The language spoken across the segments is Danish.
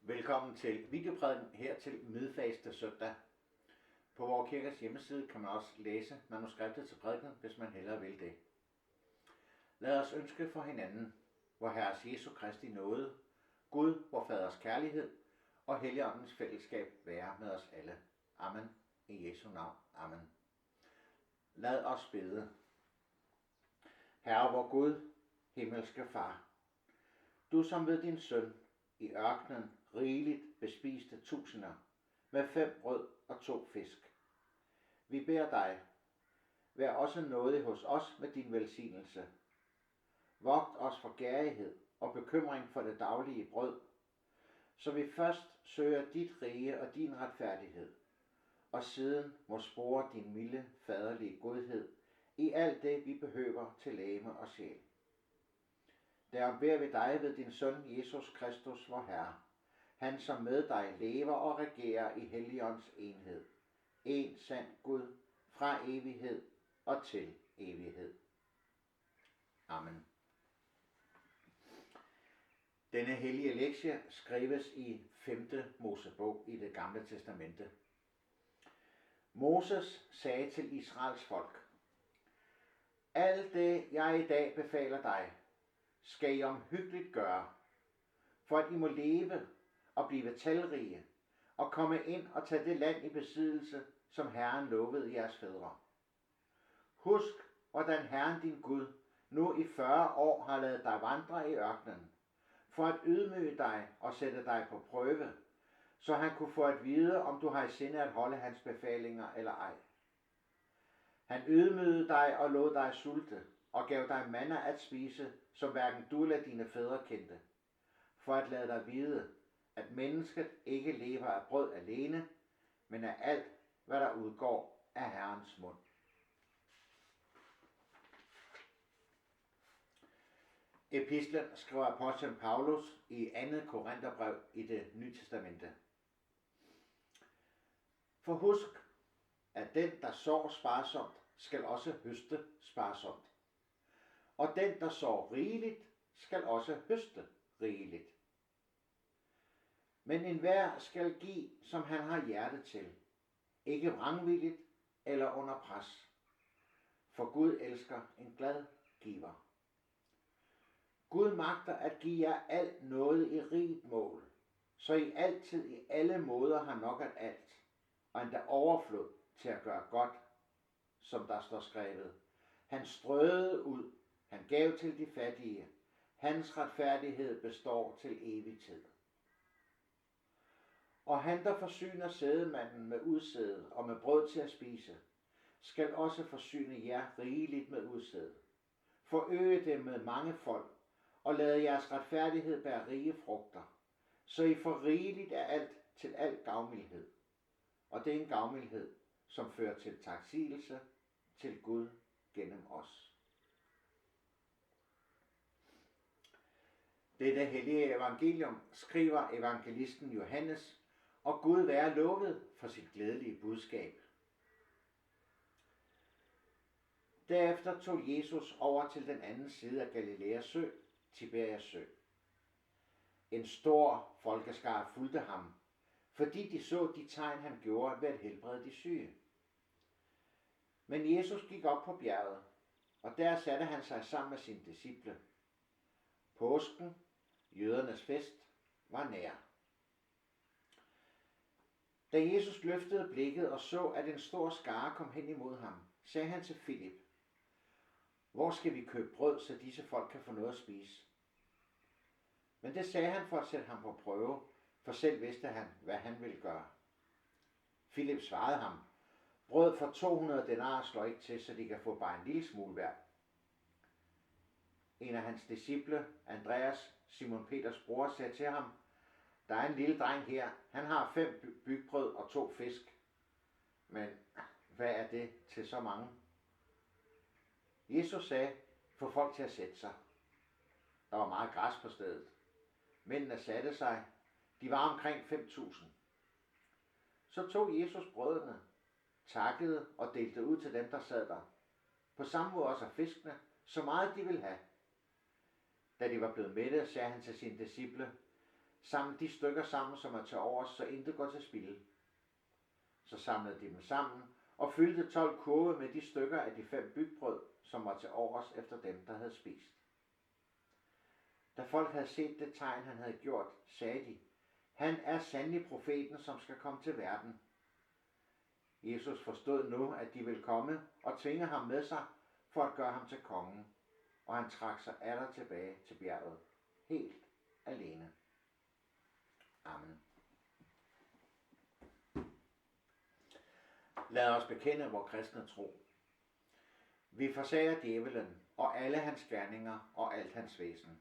Velkommen til videoprædiken her til midfaste søndag. På vores kirkes hjemmeside kan man også læse manuskriptet til prædiken, hvis man hellere vil det. Lad os ønske for hinanden, vor Herres Jesu Kristi nåde, Gud, vor Faders kærlighed og Helligåndens fællesskab være med os alle. Amen. I Jesu navn. Amen. Lad os bede. Herre vor Gud, himmelske Far, du som ved din søn i ørkenen rigeligt bespiste tusinder med 5 brød og 2 fisk. Vi beder dig, vær også nådig hos os med din velsignelse. Vogt os for gærighed og bekymring for det daglige brød, så vi først søger dit rige og din retfærdighed, og siden må spore din milde, faderlige godhed i alt det, vi behøver til legeme og sjæl. Derom beder vi dig ved din søn Jesus Kristus, vor Herre, han som med dig lever og regerer i Helligånds enhed, en sand Gud, fra evighed og til evighed. Amen. Denne hellige lektie skrives i 5. Mosebog i det gamle testamente. Moses sagde til Israels folk: alt det, jeg i dag befaler dig, skal I omhyggeligt gøre, for at I må leve og blive talrige og komme ind og tage det land i besiddelse, som Herren lovede jeres fædre. Husk, hvordan Herren din Gud nu i 40 år har ladet dig vandre i ørkenen, for at ydmyge dig og sætte dig på prøve, så han kunne få at vide, om du har i sinde at holde hans befalinger eller ej. Han ydmygede dig og lod dig sulte, og gav dig manna at spise, som hverken du eller dine fædre kendte, for at lade dig vide, at mennesket ikke lever af brød alene, men af alt, hvad der udgår af Herrens mund. Epistlen skriver apostlen Paulus i 2. Korintherbrev i det Nye Testamente. For husk, at den, der sår sparsomt, skal også høste sparsomt. Og den, der sår rigeligt, skal også høste rigeligt. Men enhver skal give, som han har hjerte til, ikke vrangvilligt eller under pres. For Gud elsker en glad giver. Gud magter at give jer alt noget i rigt mål, så I altid i alle måder har nok af alt, og endda overflod til at gøre godt, som der står skrevet. Han strøede ud, han gav til de fattige, hans retfærdighed består til evig tid. Og han, der forsyner sædemanden med udsæde og med brød til at spise, skal også forsyne jer rigeligt med udsæde. Forøge det med mange folk, og lade jeres retfærdighed bære rige frugter, så I får rigeligt af alt til al gavmildhed. Og det er en gavmildhed, som fører til taksigelse til Gud gennem os. Dette hellige evangelium skriver evangelisten Johannes, og Gud være lovet for sit glædelige budskab. Derefter tog Jesus over til den anden side af Galilæas sø, Tiberias sø. En stor folkeskare fulgte ham, fordi de så de tegn, han gjorde ved at helbrede de syge. Men Jesus gik op på bjerget, og der satte han sig sammen med sine disciple. Påsken, jødernes fest, var nær. Da Jesus løftede blikket og så, at en stor skare kom hen imod ham, sagde han til Filip: hvor skal vi købe brød, så disse folk kan få noget at spise? Men det sagde han for at sætte ham på prøve, for selv vidste han, hvad han ville gøre. Filip svarede ham: brød for 200 denarer slår ikke til, så de kan få bare en lille smule hver. En af hans disciple, Andreas, Simon Peters bror, sagde til ham: der er en lille dreng her, han har 5 bygbrød og 2 fisk. Men hvad er det til så mange? Jesus sagde: få folk til at sætte sig. Der var meget græs på stedet. Mændene satte sig. De var omkring 5.000. Så tog Jesus brødene, takkede og delte ud til dem, der sad der. På samme måde også fiskene, så meget de ville have. Da de var blevet mætte, sagde han til sine disciple: samle de stykker sammen, som er til overs, så intet går til spilde. Så samlede de dem sammen og fyldte 12 kurve med de stykker af de 5 bygbrød, som var til overs efter dem, der havde spist. Da folk havde set det tegn, han havde gjort, sagde de, han er sandelig profeten, som skal komme til verden. Jesus forstod nu, at de ville komme og tvinge ham med sig for at gøre ham til kongen, og han trak sig atter tilbage til bjerget, helt alene. Amen. Lad os bekende vor kristne tro. Vi forsager djævelen og alle hans gerninger og alt hans væsen.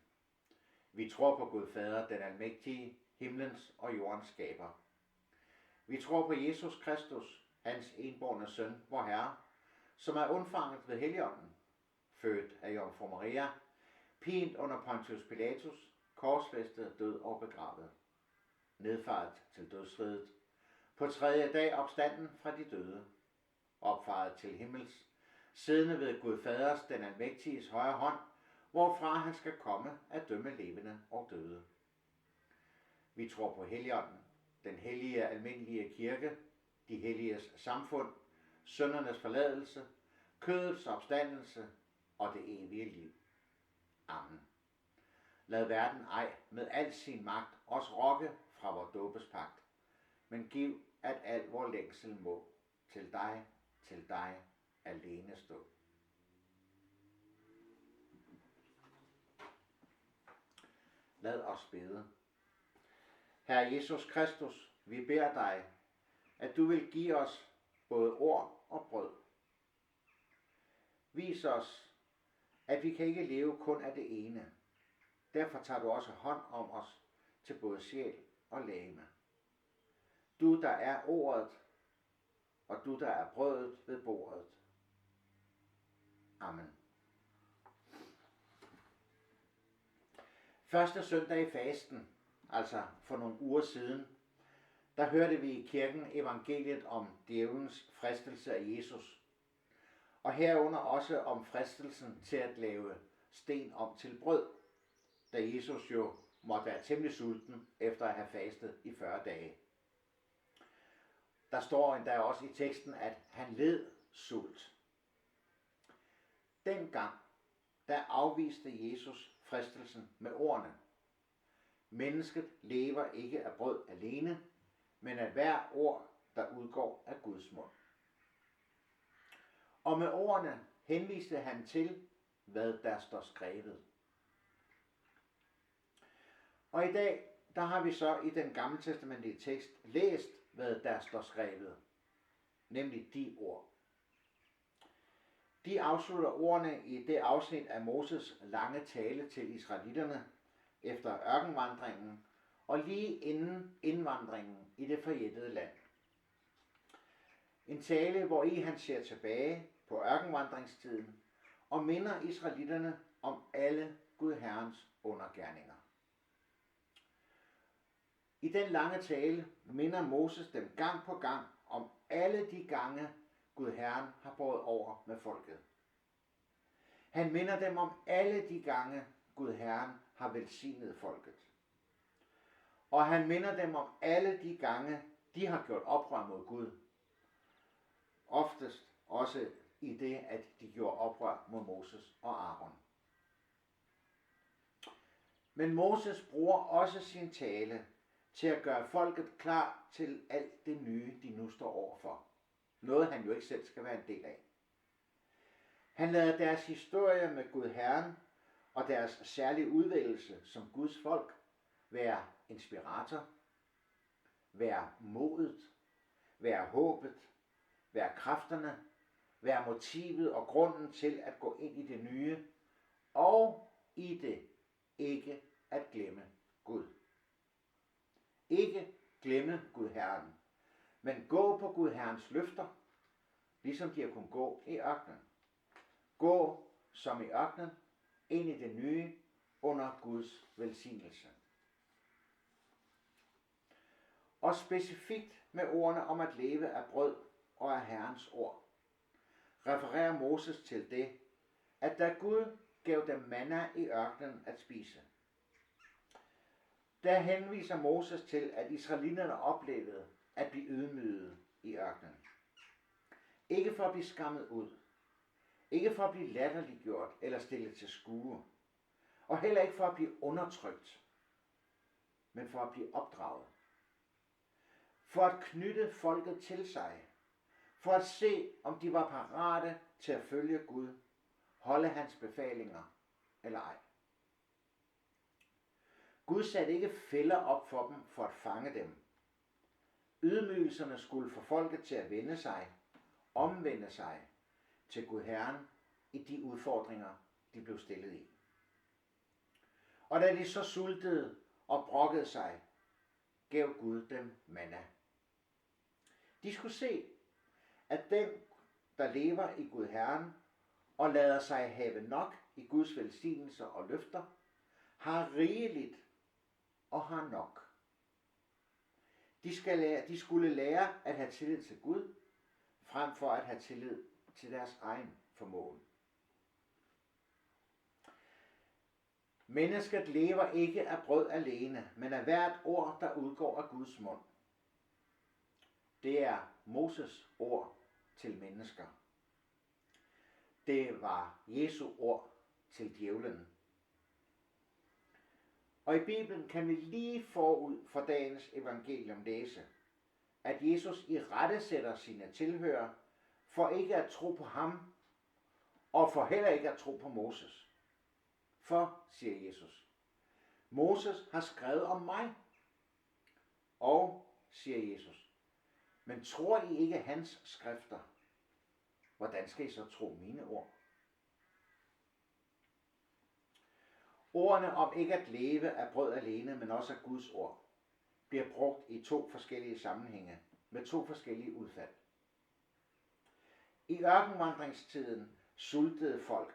Vi tror på Gud Fader, den almægtige, himlens og jordens skaber. Vi tror på Jesus Kristus, hans enbårne søn, vor Herre, som er undfanget ved Helligånden, født af Jomfru Maria, pint under Pontius Pilatus, korsfæstet, død og begravet, nedfaret til dødsriget, på 3. dag opstanden fra de døde, opfaret til himmels, siddende ved Gud Faders, den almægtiges højre hånd, hvorfra han skal komme at dømme levende og døde. Vi tror på Helligånden, den hellige almindelige kirke, de helliges samfund, syndernes forladelse, kødets opstandelse og det evige liv. Amen. Lad verden ej med al sin magt os rokke fra vor dåbespagt, men giv, at al vor længsel må til dig alene stå. Lad os bede. Herre Jesus Kristus, vi beder dig, at du vil give os både ord og brød. Vis os, at vi kan ikke leve kun af det ene. Derfor tager du også hånd om os til både sjæl og legeme. Du, der er ordet, og du, der er brødet ved bordet. Amen. Første søndag i fasten, altså for nogle uger siden, der hørte vi i kirken evangeliet om djævelens fristelse af Jesus, og herunder også om fristelsen til at lave sten om til brød, da Jesus jo måtte være temmelig sulten efter at have fastet i 40 dage. Der står endda også i teksten, at han led sult. Dengang, der afviste Jesus fristelsen med ordene: mennesket lever ikke af brød alene, men af hver ord, der udgår af Guds mund. Og med ordene henviste han til, hvad der står skrevet. Og i dag, der har vi så i den gammeltestamentlige tekst læst, hvad der står skrevet, nemlig de ord. De afslutter ordene i det afsnit af Moses lange tale til israelitterne efter ørkenvandringen og lige inden indvandringen i det forjættede land. En tale, hvor i han ser tilbage på ørkenvandringstiden og minder israelitterne om alle Gud Herrens undergerninger. I den lange tale minder Moses dem gang på gang om alle de gange Gud Herren har båret over med folket. Han minder dem om alle de gange Gud Herren har velsignet folket. Og han minder dem om alle de gange de har gjort oprør mod Gud. Oftest også i det, at de gjorde oprør mod Moses og Aaron. Men Moses bruger også sin tale til at gøre folket klar til alt det nye, de nu står overfor. Noget han jo ikke selv skal være en del af. Han lader deres historie med Gud Herren og deres særlige udvælgelse som Guds folk være inspirator, være modet, være håbet, være kræfterne, være motivet og grunden til at gå ind i det nye, og i det ikke at glemme Gud. Ikke glemme Gud Herren, men gå på Gud Herrens løfter, ligesom de har kunnet gå i ørkenen. Gå som i ørkenen ind i det nye under Guds velsignelse. Og specifikt med ordene om at leve af brød og af Herrens ord, refererer Moses til det, at da Gud gav dem manna i ørkenen at spise, der henviser Moses til, at israelitterne oplevede at blive ydmyget i ørkenen. Ikke for at blive skammet ud. Ikke for at blive latterliggjort eller stillet til skue. Og heller ikke for at blive undertrykt, men for at blive opdraget. For at knytte folket til sig. For at se, om de var parate til at følge Gud, holde hans befalinger eller ej. Gud satte ikke fælder op for dem for at fange dem. Ydmygelserne skulle få folket til at vende sig, omvende sig til Gud Herren i de udfordringer, de blev stillet i. Og da de så sultede og brokkede sig, gav Gud dem manna. De skulle se, at den, der lever i Gud Herren og lader sig have nok i Guds velsignelser og løfter, har rigeligt og har nok. De skulle lære at have tillid til Gud, frem for at have tillid til deres egen formåen. Mennesket lever ikke af brød alene, men af hvert ord, der udgår af Guds mund. Det er Moses ord til mennesker. Det var Jesu ord til djævlen. Og i Bibelen kan vi lige forud for dagens evangelium læse, at Jesus irettesætter sine tilhørere for ikke at tro på ham, og for heller ikke at tro på Moses. For, siger Jesus, Moses har skrevet om mig. Og, siger Jesus, men tror I ikke hans skrifter? Hvordan skal I så tro mine ord? Ordene om ikke at leve af brød alene, men også af Guds ord, bliver brugt i to forskellige sammenhænge med to forskellige udfald. I ørkenvandringstiden sultede folk,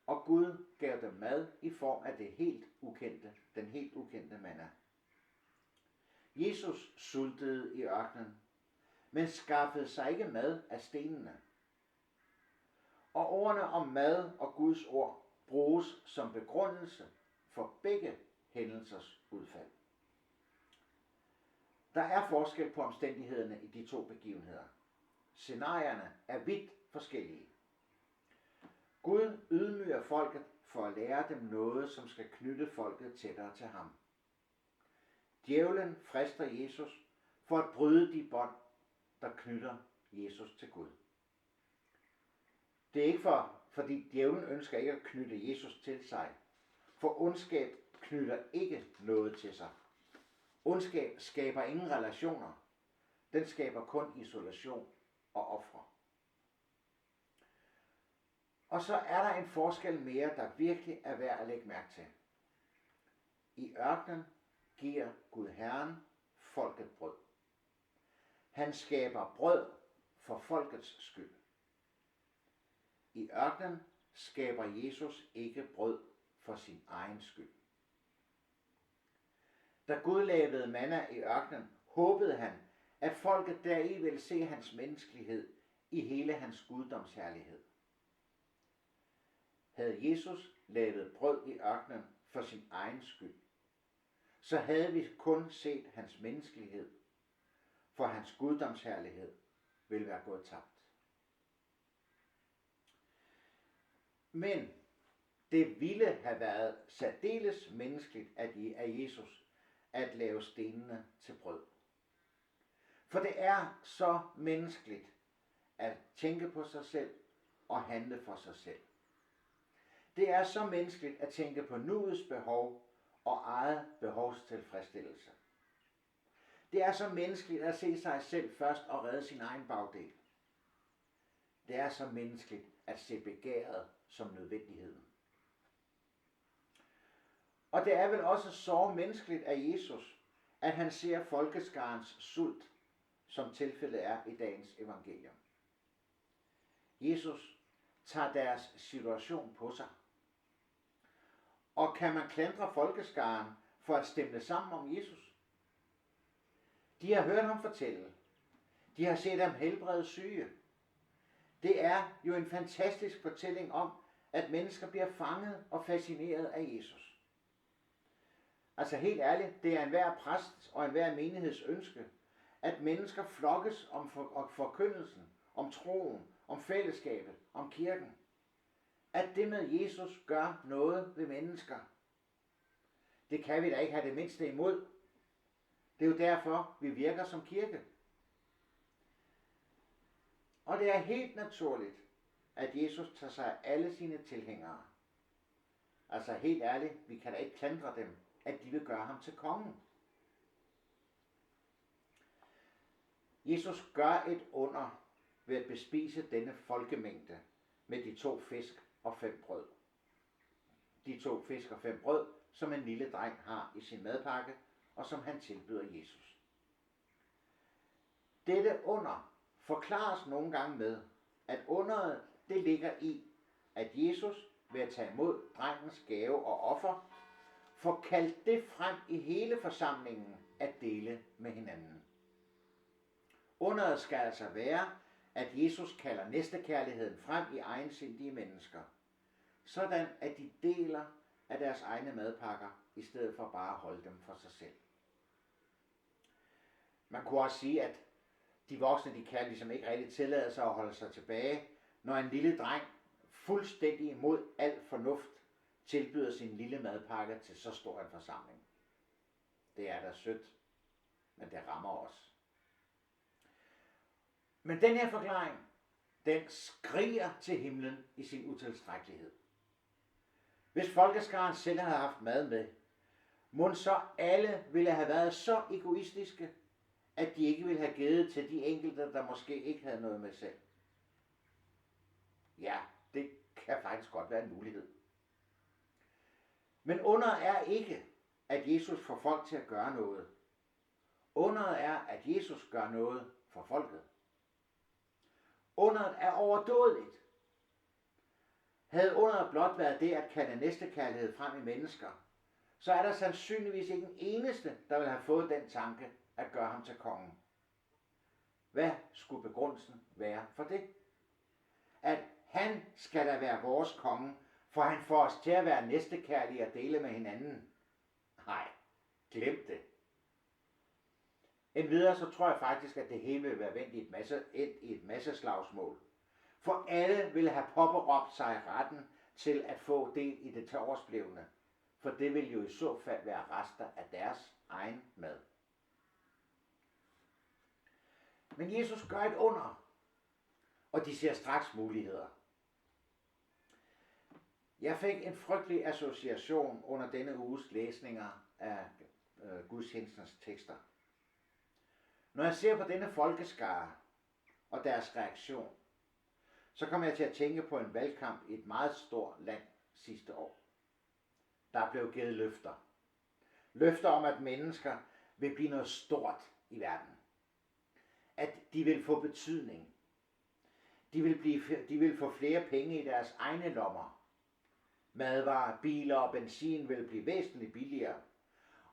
og Gud gav dem mad i form af den helt ukendte manna. Jesus sultede i ørkenen, men skaffede sig ikke mad af stenene. Og ordene om mad og Guds ord bruges som begrundelse for begge hændelsers udfald. Der er forskel på omstændighederne i de to begivenheder. Scenarierne er vidt forskellige. Gud ydmyger folket for at lære dem noget, som skal knytte folket tættere til ham. Djævlen frister Jesus for at bryde de bånd, der knytter Jesus til Gud. Det er ikke fordi djævlen ønsker ikke at knytte Jesus til sig, for ondskab knytter ikke noget til sig. Ondskab skaber ingen relationer. Den skaber kun isolation og ofre. Og så er der en forskel mere, der virkelig er værd at lægge mærke til. I ørkenen giver Gud Herren folket brød. Han skaber brød for folkets skyld. I ørkenen skaber Jesus ikke brød for sin egen skyld. Da Gud lavede manna i ørkenen, håbede han, at folket deri ville se hans menneskelighed i hele hans guddomsherlighed. Havde Jesus lavet brød i ørkenen for sin egen skyld, så havde vi kun set hans menneskelighed, for hans guddomsherlighed ville være gået tabt. Men det ville have været særdeles menneskeligt af Jesus at lave stenene til brød. For det er så menneskeligt at tænke på sig selv og handle for sig selv. Det er så menneskeligt at tænke på nuets behov og eget behovs tilfredsstillelse. Det er så menneskeligt at se sig selv først og redde sin egen bagdel. Det er så menneskeligt at se begæret som nødvendigheden. Og det er vel også så menneskeligt af Jesus, at han ser folkeskarens sult, som tilfældet er i dagens evangelium. Jesus tager deres situation på sig. Og kan man klandre folkeskaren for at stemme sammen om Jesus? De har hørt ham fortælle. De har set ham helbrede syge. Det er jo en fantastisk fortælling om, at mennesker bliver fanget og fascineret af Jesus. Altså helt ærligt, det er enhver præst og enhver menigheds ønske, at mennesker flokkes om forkyndelsen, om troen, om fællesskabet, om kirken. At det med Jesus gør noget ved mennesker. Det kan vi da ikke have det mindste imod. Det er jo derfor, vi virker som kirke. Og det er helt naturligt, at Jesus tager sig af alle sine tilhængere. Altså helt ærligt, vi kan da ikke klandre dem, at de vil gøre ham til kongen. Jesus gør et under ved at bespise denne folkemængde med de 2 fisk og 5 brød. De 2 fisk og 5 brød, som en lille dreng har i sin madpakke, og som han tilbyder Jesus. Dette under forklares nogle gange med, at underet det ligger i, at Jesus ved at tage imod drengens gave og offer, får kaldt det frem i hele forsamlingen at dele med hinanden. Underet skal altså være, at Jesus kalder næstekærligheden frem i egensindige mennesker, sådan at de deler af deres egne madpakker, i stedet for bare at holde dem for sig selv. Man kunne også sige, at de voksne, de kan ligesom ikke rigtig tillade sig at holde sig tilbage, når en lille dreng fuldstændig imod al fornuft tilbyder sin lille madpakke til så stor en forsamling. Det er da sødt, men det rammer os. Men den her forklaring, den skriger til himlen i sin utilstrækkelighed. Hvis folkeskaren selv havde haft mad med, mon så alle ville have været så egoistiske, at de ikke ville have givet til de enkelte, der måske ikke havde noget med selv. Ja, det kan faktisk godt være en mulighed. Men underet er ikke, at Jesus får folk til at gøre noget. Underet er, at Jesus gør noget for folket. Underet er overdådigt. Havde underet blot været det at kalde næstekærlighed frem i mennesker, så er der sandsynligvis ikke en eneste, der vil have fået den tanke at gøre ham til kongen. Hvad skulle begrundelsen være for det? At han skal da være vores konge, for han får os til at være næstekærlige og dele med hinanden. Nej, glem det. Endvidere så tror jeg faktisk, at det hele vil være vendt i et masseslagsmål. For alle ville have påberåbt sig retten til at få del i det tiloversblevne, for det vil jo i så fald være rester af deres egen mad. Men Jesus gør et under, og de ser straks muligheder. Jeg fik en frygtelig association under denne uges læsninger af gudstjenestens tekster. Når jeg ser på denne folkeskare og deres reaktion, så kommer jeg til at tænke på en valgkamp i et meget stort land sidste år. Der blev givet løfter. Løfter om, at mennesker vil blive noget stort i verden. At de vil få betydning. De vil få flere penge i deres egne lommer. Madvarer, biler og benzin vil blive væsentligt billigere.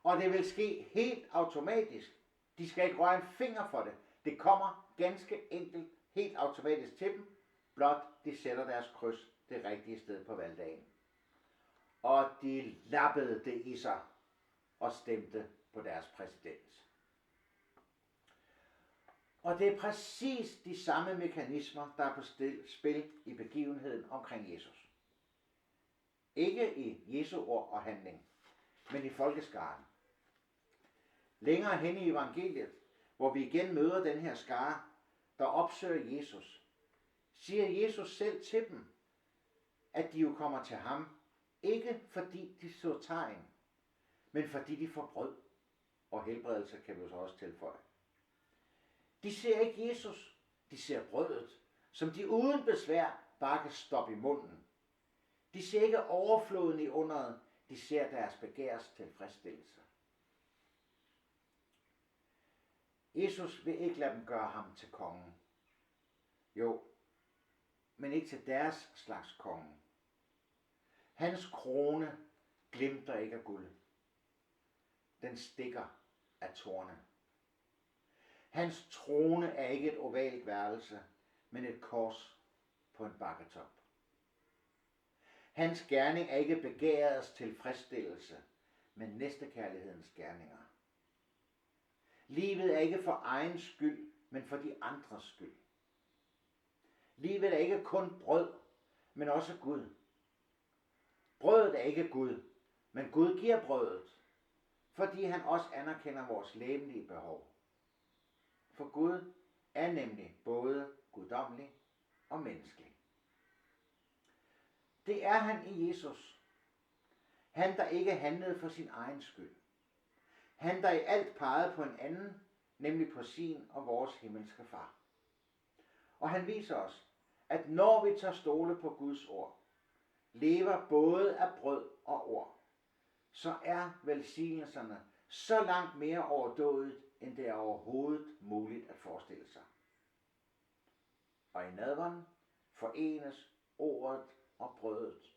Og det vil ske helt automatisk. De skal ikke røre en finger for det. Det kommer ganske enkelt helt automatisk til dem, blot de sætter deres kryds det rigtige sted på valgdagen. Og de lappede det i sig og stemte på deres præsident. Og det er præcis de samme mekanismer, der er på spil i begivenheden omkring Jesus. Ikke i Jesu ord og handling, men i folkeskaren. Længere hen i evangeliet, hvor vi igen møder den her skare, der opsøger Jesus, siger Jesus selv til dem, at de jo kommer til ham, ikke fordi de så tegn, men fordi de får brød, og helbredelse kan vi jo så også tilføje. De ser ikke Jesus, de ser brødet, som de uden besvær bare kan stoppe i munden. De ser ikke overfloden i underet, de ser deres begærs tilfredsstillelse. Jesus vil ikke lade dem gøre ham til kongen. Jo, men ikke til deres slags konge. Hans krone glimter ikke af guld. Den stikker af torne. Hans trone er ikke et ovalt værelse, men et kors på en bakketop. Hans gerning er ikke begærets tilfredsstillelse, med næstekærlighedens gerninger. Livet er ikke for egen skyld, men for de andres skyld. Livet er ikke kun brød, men også Gud. Brødet er ikke Gud, men Gud giver brødet, fordi han også anerkender vores legemlige behov. For Gud er nemlig både guddommelig og menneskelig. Det er han i Jesus. Han, der ikke handlede for sin egen skyld. Han, der i alt pegede på en anden, nemlig på sin og vores himmelske far. Og han viser os, at når vi tager stole på Guds ord, lever både af brød og ord, så er velsignelserne så langt mere overdådigt, end det er overhovedet muligt at forestille sig. Og i nadveren forenes ordet og brødet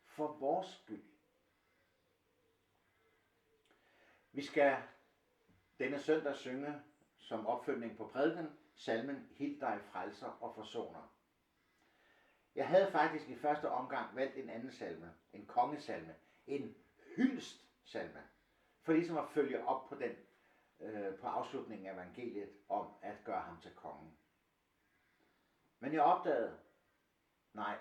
for vores skyld. Vi skal denne søndag synge som opfølgning på prædiken salmen Hil dig frelser og forsoner. Jeg havde faktisk i første omgang valgt en anden salme, en kongesalme, en hyldstsalme, for ligesom at følge op på den på afslutningen af evangeliet om at gøre ham til kongen. Men jeg opdagede, nej,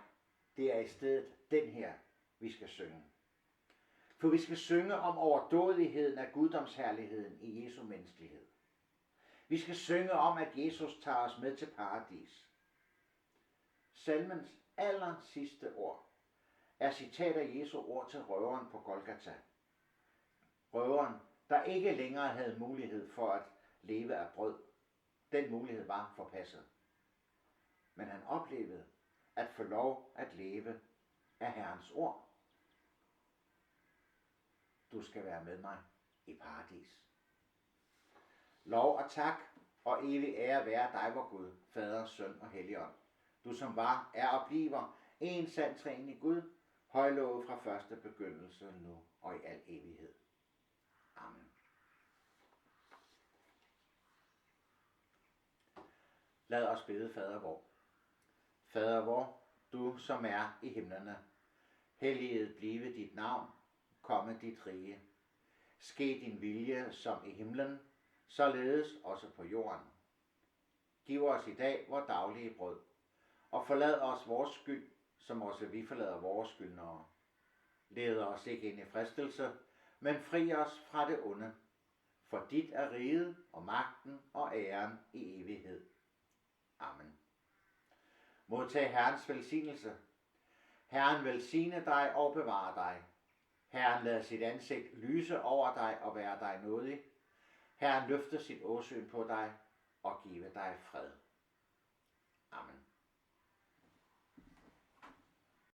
det er i stedet den her, vi skal synge. For vi skal synge om overdådigheden af guddomsherligheden i Jesu menneskelighed. Vi skal synge om, at Jesus tager os med til paradis. Salmens aller sidste ord er citat af Jesu ord til røveren på Golgata. Røveren, der ikke længere havde mulighed for at leve af brød. Den mulighed var forpasset. Men han oplevede at få lov at leve af Herrens ord. Du skal være med mig i paradis. Lov og tak og evig ære være dig, vor Gud, Fader, Søn og Helligånd. Du som var, er og bliver en sand treenig Gud, højlovet fra første begyndelse, nu og i al evighed. Amen. Lad os bede Fader vor. Fader vor, du som er i himlene, helliget blive dit navn, komme dit rige. Ske din vilje som i himlen, således også på jorden. Giv os i dag vor daglige brød, og forlad os vores skyld, som også vi forlader vores skyldnere. Led os ikke ind i fristelse, men fri os fra det onde. For dit er riget og magten og æren i evighed. Amen. Modtag Herrens velsignelse. Herren velsigne dig og bevare dig. Herren lader sit ansigt lyse over dig og være dig nådig. Herren løfter sit åsyn på dig og give dig fred. Amen.